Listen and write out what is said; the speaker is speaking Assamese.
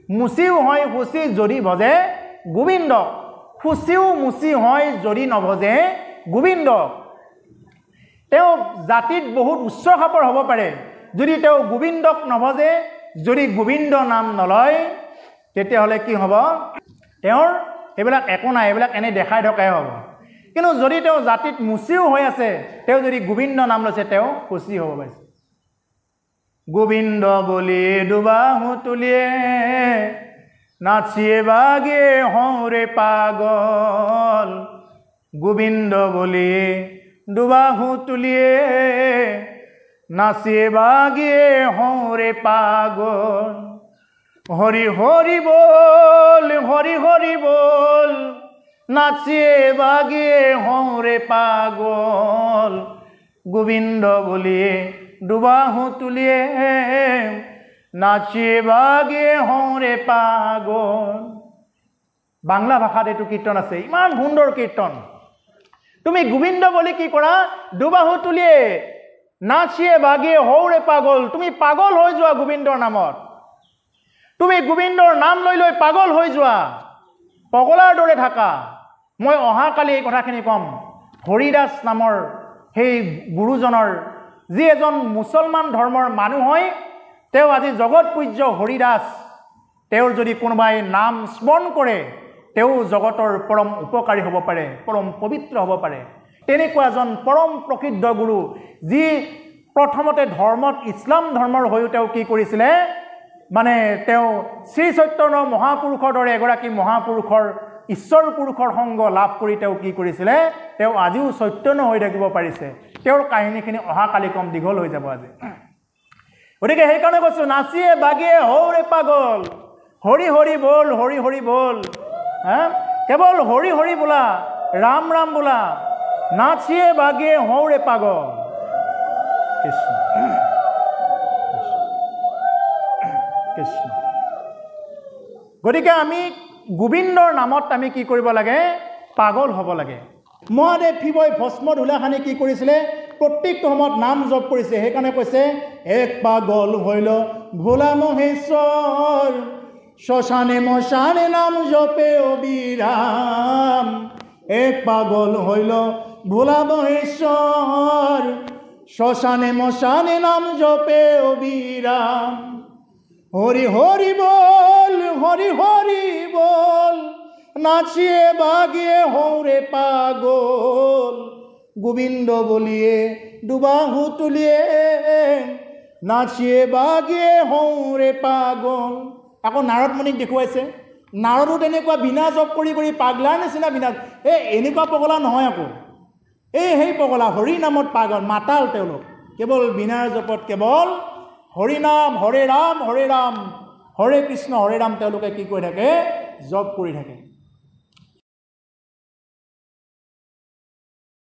মুচিও হয় শুচি যদি ভজে গোবিন্দ শুচিও মুচি হয় যদি নভজে গোবিন্দ তেও জাতিত বহুত উচ্চ খাপৰ হ'ব পাৰে যদি তেও গোবিন্দক নভজে যদি গোবিন্দ নাম নলয় তেতিয়াহ'লে কি হ'ব তেওঁৰ এইবিলাক একো নাই এইবিলাক এনে দেখাই ঢকাই হ'ব কিন্তু যদি তেও জাতিত মুচিও হৈ আছে তেও যদি গোবিন্দ নাম লৈছে তেও খুচি হ'ব পাইছে গোবিন্দ বুলি দুবাহু তুলিয়ে নাচিয়ে বাগে হওঁৰে পাগল গোবিন্দ বুলি দুবাহু তুলিয়ে নাচিয়ে বাগে হওঁৰে পাগল হৰি হৰি বল নাচিয়ে বাগে হওঁৰে পাগল গোবিন্দ বুলি দুবাহু তুলিয়ে নাচিয়ে বাগে হওঁৰে পাগল বাংলা ভাষাত এইটো কীৰ্তন আছে ইমান সুন্দৰ কীৰ্তন তুমি গোবিন্দ বুলি কি কৰা দুবাহু তুলিয়ে নাচিয়ে বাগে হওঁৰে পাগল তুমি পাগল হৈ যোৱা গোবিন্দৰ নামত তুমি গোবিন্দৰ নাম লৈ লৈ পাগল হৈ যোৱা পগলাৰ দৰে থাকা মই অহাকালি এই কথাখিনি কম হৰিদাস নামৰ সেই গুৰুজনৰ যি এজন মুছলমান ধৰ্মৰ মানুহ হয় তেও আজি জগত পূজ্য হৰিদাস তেওঁৰ যদি কোনোবাই নাম স্মৰণ কৰে তেও জগতৰ পৰম উপকাৰী হ'ব পাৰে পৰম পবিত্ৰ হ'ব পাৰে তেনেকুৱা এজন পৰম প্ৰসিদ্ধ গুৰু যি প্ৰথমতে ধৰ্মত ইছলাম ধৰ্মৰ হৈও তেও কি কৰিছিলে মানে তেও শ্ৰী চৈতন্য মহাপুৰুষৰ দৰে এগৰাকী মহাপুৰুষৰ ঈশ্বৰ পুৰুষৰ সংগ লাভ কৰি তেও কি কৰিছিলে তেও আজিও চৈতন্য হৈ থাকিব পাৰিছে তেওঁৰ কাহিনীখিনি অহাকালি কম দীঘল হৈ যাব আজি গতিকে সেইকাৰণে কৈছোঁ নাচিয়ে বাগে হওঁৰে পাগল হৰি হৰি বল কেৱল হৰি হৰি বোলা ৰাম ৰাম বোলা নাচিয়ে বাগে হওঁৰে পাগল কৃষ্ণ কৃষ্ণ গতিকে আমি গোবিন্দৰ নামত আমি কি কৰিব লাগে পাগল হ'ব লাগে মহাদেৱ শিৱই ভস্ম ধূলাখানি কি কৰিছিলে প্ৰত্যেকটো সময়ত নাম জপ কৰিছে সেইকাৰণে কৈছে এক পাগল হইল ভোলা মহেশ্বৰ শ্মশানে মশানে নাম জপে অবিৰাম এক পাগল হইল ভোলা মহেশ্বৰ শ্মশানে মশানে নাম জপে অবিরাম হরি হরি বল নাচিয়ে বাগিয়ে হৌরে পাগল গোবিন্দ বলিয়ে দুবাহু তুলিয়ে নাচিয়ে বাগিয়ে হৌরে পাগল। আকৌ নাৰদমণিক দেখুৱাইছে, নাৰদো তেনেকুৱা বিনা জপ কৰি কৰি পাগলাৰ নিচিনা বিনা, এনেকুৱা পগলা নহয় আকৌ, সেই পগলা হৰি নামত পাগল মাতাল তেওঁলোক, কেৱল বিনাৰ জপত কেৱল হৰি নাম হৰে ৰাম হৰে কৃষ্ণ হৰে ৰাম তেওঁলোকে কি কৰি থাকে, জপ কৰি থাকে।